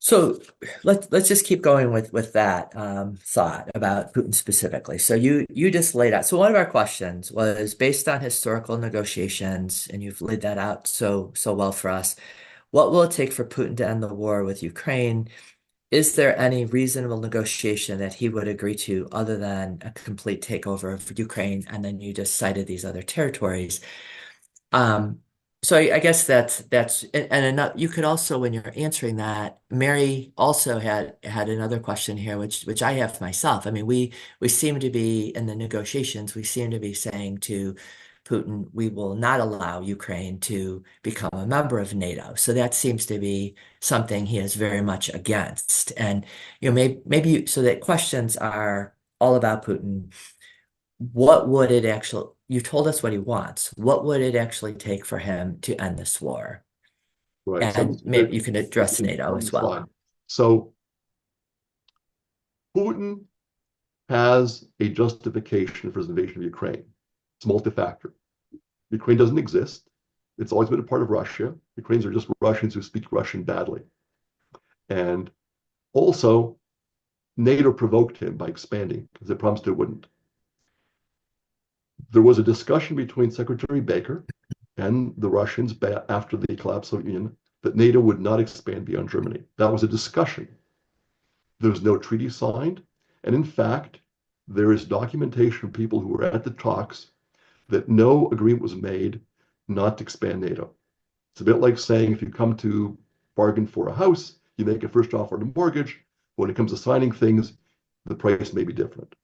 So let's just keep going with that thought about Putin specifically. So you just laid out. So one of our questions was based on historical negotiations, and you've laid that out so well for us. What will it take for Putin to end the war with Ukraine? Is there any reasonable negotiation that he would agree to other than a complete takeover of Ukraine? And then you just cited these other territories. So I guess that's and enough. You could also, when you're answering that, Mary also had another question here, which I have myself. I mean, we seem to be in the negotiations. We seem to be saying to Putin, we will not allow Ukraine to become a member of NATO. So that seems to be something he is very much against. And maybe so that questions are all about Putin. What would it actually, you told us what he wants. What would it actually take for him to end this war? Right. And maybe you can address NATO as well. So Putin has a justification for his invasion of Ukraine. It's multi-factor. Ukraine doesn't exist. It's always been a part of Russia. Ukrainians are just Russians who speak Russian badly. And also, NATO provoked him by expanding because it promised it wouldn't. There was a discussion between Secretary Baker and the Russians after the collapse of the Union that NATO would not expand beyond Germany. That was a discussion. There was no treaty signed. And in fact, there is documentation from people who were at the talks that no agreement was made not to expand NATO. It's a bit like saying if you come to bargain for a house, you make a first offer on a mortgage. When it comes to signing things, the price may be different.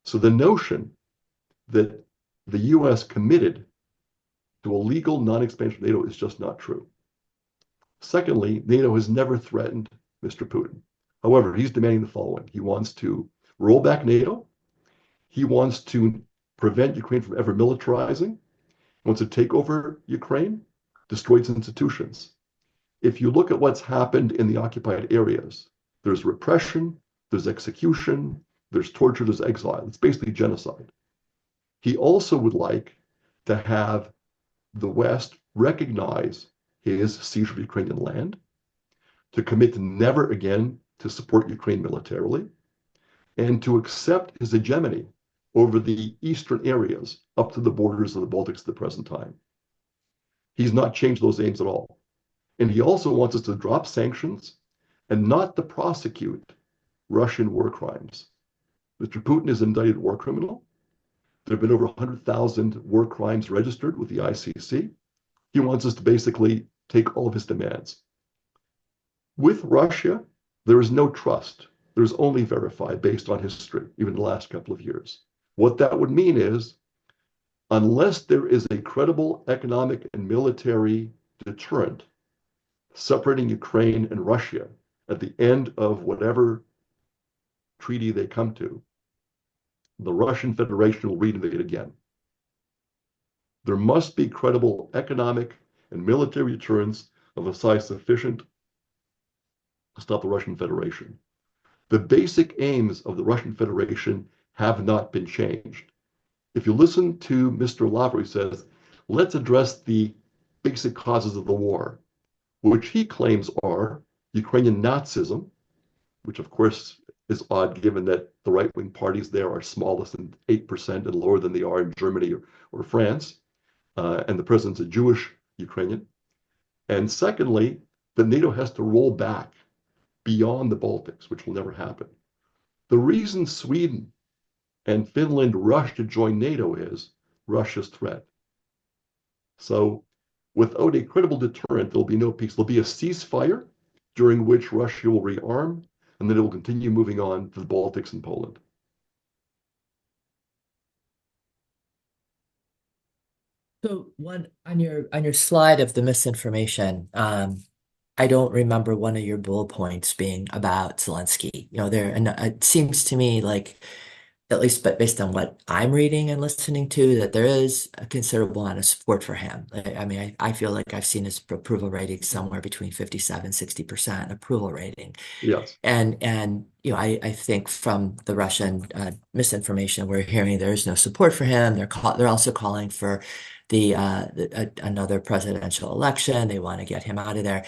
So the notion that the US committed to a legal non-expansion of NATO is just not true. Secondly, NATO has never threatened Mr. Putin. However, he's demanding the following. He wants to roll back NATO. He wants to prevent Ukraine from ever militarizing. He wants to take over Ukraine, destroy its institutions. If you look at what's happened in the occupied areas, there's repression, there's execution, there's torture, there's exile. It's basically genocide. He also would like to have the West recognize his seizure of Ukrainian land, to commit never again to support Ukraine militarily, and to accept his hegemony over the eastern areas up to the borders of the Baltics at the present time. He's not changed those aims at all. And he also wants us to drop sanctions and not to prosecute Russian war crimes. Mr. Putin is an indicted war criminal. There have been over 100,000 war crimes registered with the ICC. He wants us to basically take all of his demands. With Russia, there is no trust. There's only verify based on history, even the last couple of years. What that would mean is, unless there is a credible economic and military deterrent separating Ukraine and Russia at the end of whatever treaty they come to, the Russian Federation will reinvade again. There must be credible economic and military deterrence of a size sufficient to stop the Russian Federation. The basic aims of the Russian Federation have not been changed. If you listen to Mr. Lavrov, he says, let's address the basic causes of the war, which he claims are Ukrainian Nazism, which of course is odd given that the right-wing parties there are smallest than 8% and lower than they are in Germany or France, and the president's a Jewish Ukrainian. And secondly, that NATO has to roll back beyond the Baltics, which will never happen. The reason Sweden and Finland rushed to join NATO is Russia's threat. So without a credible deterrent, there'll be no peace. There'll be a ceasefire during which Russia will rearm, and then it will continue moving on to the Baltics and Poland. So one on your slide of the misinformation, I don't remember one of your bullet points being about Zelensky. And it seems to me like at least but based on what I'm reading and listening to, that there is a considerable amount of support for him. I mean, I feel like I've seen his approval rating somewhere between 57, 60% approval rating. Yes. And you know, I think from the Russian misinformation we're hearing, there is no support for him. They're also calling for another presidential election. They want to get him out of there.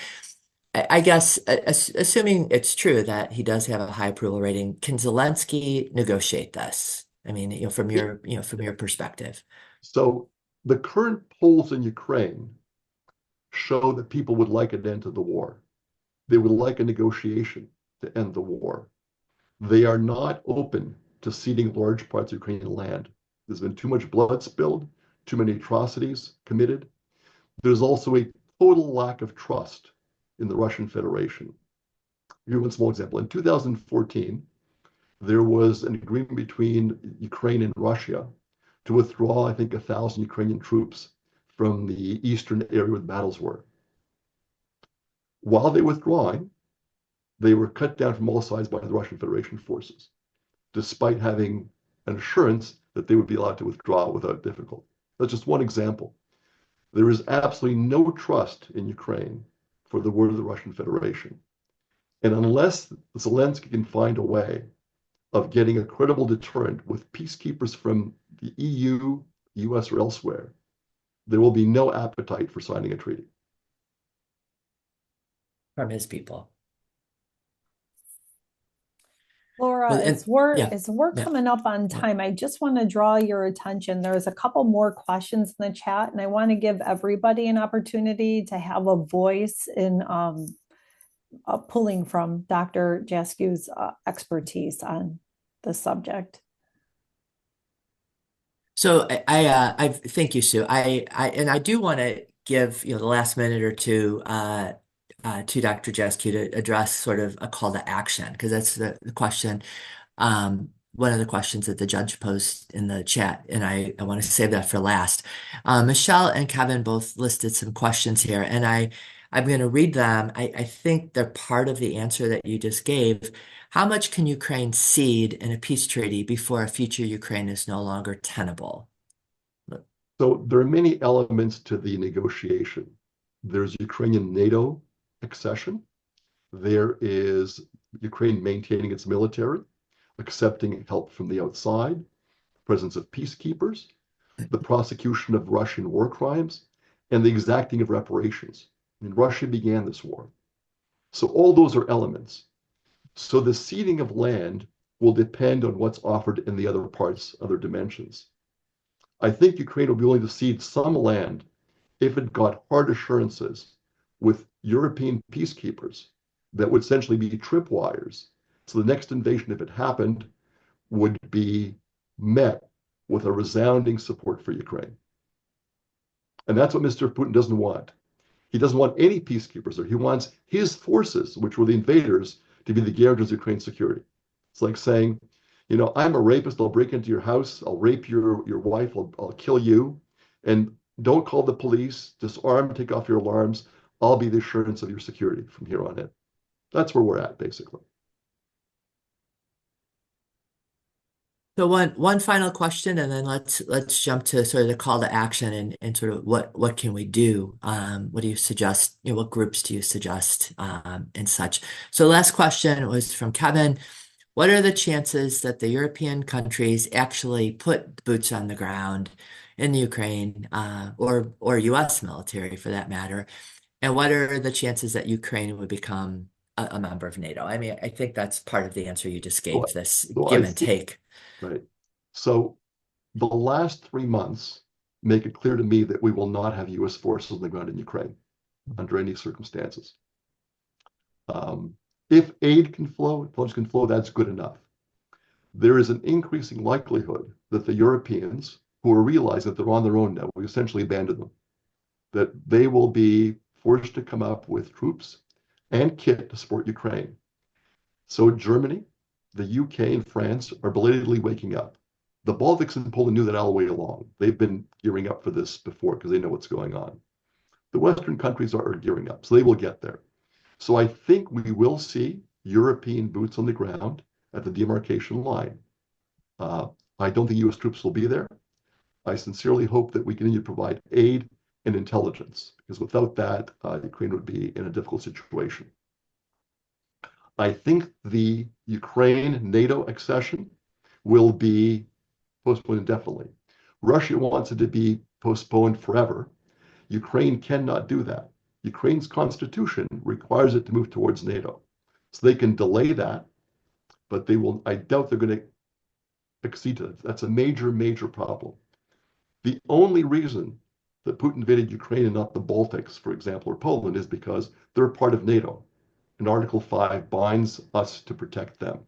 I guess assuming it's true that he does have a high approval rating, can Zelensky negotiate this? I mean, from your perspective. So the current polls in Ukraine show that people would like an end to the war. They would like a negotiation to end the war. They are not open to ceding large parts of Ukrainian land. There's been too much blood spilled, too many atrocities committed. There's also a total lack of trust in the Russian Federation. Here's one small example. In 2014, there was an agreement between Ukraine and Russia to withdraw, I think, 1,000 Ukrainian troops from the eastern area where the battles were. While they were withdrawing, they were cut down from all sides by the Russian Federation forces, despite having an assurance that they would be allowed to withdraw without difficulty. That's just one example. There is absolutely no trust in Ukraine for the word of the Russian Federation. And unless Zelensky can find a way of getting a credible deterrent with peacekeepers from the EU, US, or elsewhere, there will be no appetite for signing a treaty. From his people. Laura, Well, as we're yeah. coming up on time, I just want to draw your attention. There's a couple more questions in the chat, and I want to give everybody an opportunity to have a voice in pulling from Dr. Jaskiw's expertise on the subject. So I thank you, Sue. I do want to give the last minute or two to Dr. Jaskiw to address sort of a call to action, because that's the question. One of the questions that the judge posed in the chat, and I want to save that for last. Michelle and Kevin both listed some questions here, and I'm going to read them. I think they're part of the answer that you just gave. How much can Ukraine cede in a peace treaty before a future Ukraine is no longer tenable? So there are many elements to the negotiation. There's Ukrainian NATO accession. There is Ukraine maintaining its military, accepting help from the outside, presence of peacekeepers, the prosecution of Russian war crimes, and the exacting of reparations. I mean, Russia began this war. So all those are elements. So the ceding of land will depend on what's offered in the other parts, other dimensions. I think Ukraine will be willing to cede some land if it got hard assurances with European peacekeepers that would essentially be tripwires. So the next invasion, if it happened, would be met with a resounding support for Ukraine. And that's what Mr. Putin doesn't want. He doesn't want any peacekeepers there. He wants his forces, which were the invaders, to be the guarantors of Ukraine's security. It's like saying, I'm a rapist. I'll break into your house. I'll rape your wife. I'll kill you. And don't call the police. Disarm, take off your alarms. I'll be the assurance of your security from here on in. That's where we're at, basically. So one final question, and then let's jump to sort of the call to action and sort of what can we do? What do you suggest? What groups do you suggest and such? So last question was from Kevin. What are the chances that the European countries actually put boots on the ground in the Ukraine or U.S. military for that matter? And what are the chances that Ukraine would become a member of NATO? I mean, I think that's part of the answer you just gave, this give and take. Right. So the last 3 months make it clear to me that we will not have U.S. forces on the ground in Ukraine under any circumstances. If aid can flow, if funds can flow, that's good enough. There is an increasing likelihood that the Europeans, who are realizing that they're on their own now, we essentially abandoned them, that they will be forced to come up with troops and kit to support Ukraine. So Germany, the UK, and France are belatedly waking up. The Baltics and Poland knew that all the way along. They've been gearing up for this before because they know what's going on. The Western countries are gearing up, so they will get there. So I think we will see European boots on the ground at the demarcation line. I don't think U.S. troops will be there. I sincerely hope that we continue to provide aid and intelligence, because without that, Ukraine would be in a difficult situation. I think the Ukraine-NATO accession will be postponed indefinitely. Russia wants it to be postponed forever. Ukraine cannot do that. Ukraine's constitution requires it to move towards NATO. So they can delay that, but I doubt they're going to accede to it. That's a major, major problem. The only reason that Putin invaded Ukraine and not the Baltics, for example, or Poland, is because they're part of NATO. And Article 5 binds us to protect them.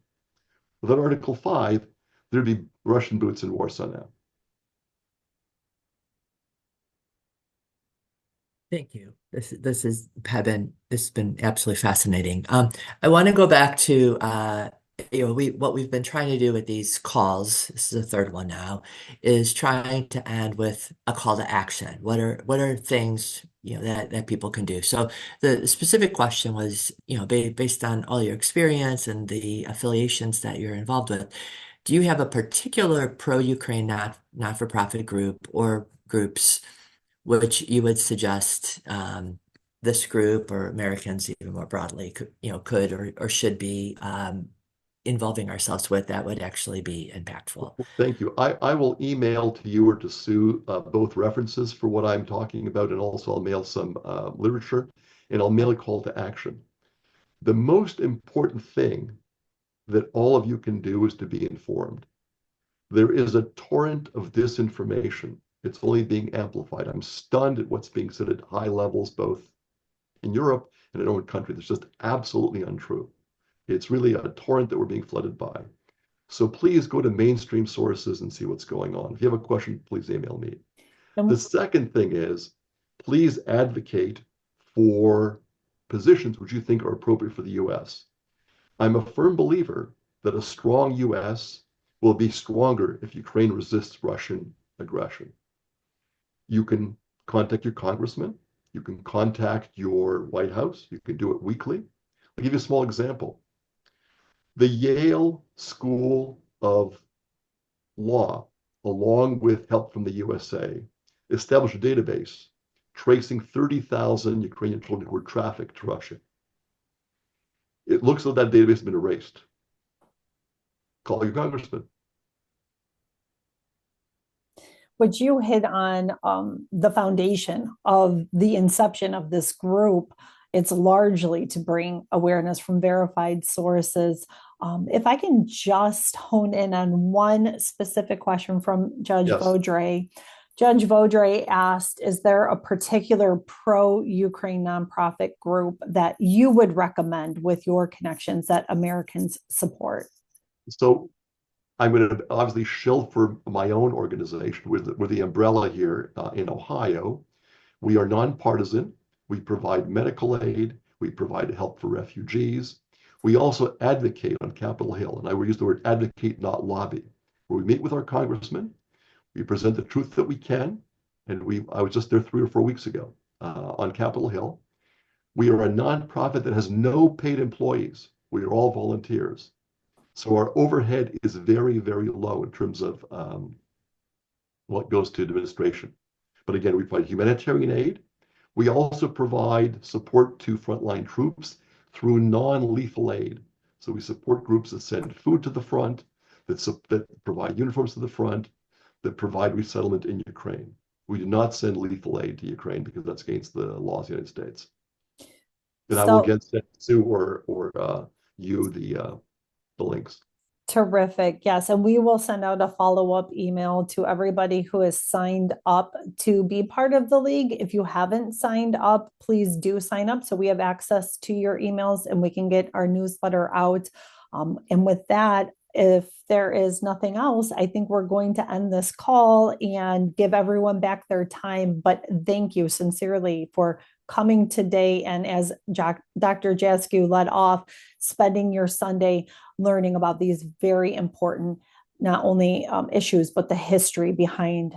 Without Article 5, there'd be Russian boots in Warsaw now. Thank you. This has been absolutely fascinating. I want to go back to what we've been trying to do with these calls. This is the third one now, is trying to end with a call to action. What are things that people can do? So the specific question was based on all your experience and the affiliations that you're involved with. Do you have a particular pro-Ukraine not-for-profit group or groups which you would suggest this group or Americans even more broadly could or should be involving ourselves with that would actually be impactful? Thank you. I will email to you or to Sue both references for what I'm talking about, and also I'll mail some literature, and I'll mail a call to action. The most important thing that all of you can do is to be informed. There is a torrent of disinformation. It's only being amplified. I'm stunned at what's being said at high levels, both in Europe and in our own country. That's just absolutely untrue. It's really a torrent that we're being flooded by. So please go to mainstream sources and see what's going on. If you have a question, please email me. The second thing is, please advocate for positions which you think are appropriate for the U.S. I'm a firm believer that a strong U.S. will be stronger if Ukraine resists Russian aggression. You can contact your congressman. You can contact your White House. You can do it weekly. I'll give you a small example. The Yale School of Law, along with help from the USA, established a database tracing 30,000 Ukrainian children who were trafficked to Russia. It looks like that database has been erased. Call your congressman. Would you hit on the foundation of the inception of this group? It's largely to bring awareness from verified sources. If I can just hone in on one specific question from Judge Vaudrey. Judge Vaudrey asked, is there a particular pro-Ukraine nonprofit group that you would recommend with your connections that Americans support? So I'm going to obviously shill for my own organization with the umbrella here in Ohio. We are nonpartisan. We provide medical aid. We provide help for refugees. We also advocate on Capitol Hill, and I will use the word advocate, not lobby, where we meet with our congressmen. We present the truth that we can, and I was just there 3 or 4 weeks ago on Capitol Hill. We are a nonprofit that has no paid employees. We are all volunteers. So our overhead is very, very low in terms of what goes to administration. But again, we provide humanitarian aid. We also provide support to frontline troops through non-lethal aid. So we support groups that send food to the front, that provide uniforms to the front, that provide resettlement in Ukraine. We do not send lethal aid to Ukraine because that's against the laws of the United States. And I will again send Sue or you the links. Terrific. Yes. And we will send out a follow-up email to everybody who has signed up to be part of the league. If you haven't signed up, please do sign up so we have access to your emails and we can get our newsletter out. And with that, if there is nothing else, I think we're going to end this call and give everyone back their time. But thank you sincerely for coming today. And as Dr. Jaskiw led off, spending your Sunday learning about these very important, not only issues, but the history behind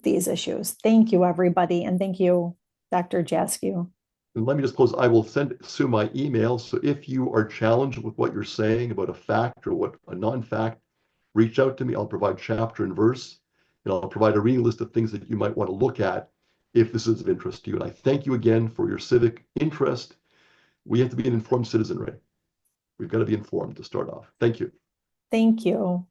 these issues. Thank you, everybody. And thank you, Dr. Jaskiw. And let me just close. I will send Sue my email. So if you are challenged with what you're saying about a fact or what a non-fact, reach out to me. I'll provide chapter and verse, and I'll provide a reading list of things that you might want to look at if this is of interest to you. And I thank you again for your civic interest. We have to be an informed citizen, right? We've got to be informed to start off. Thank you. Thank you.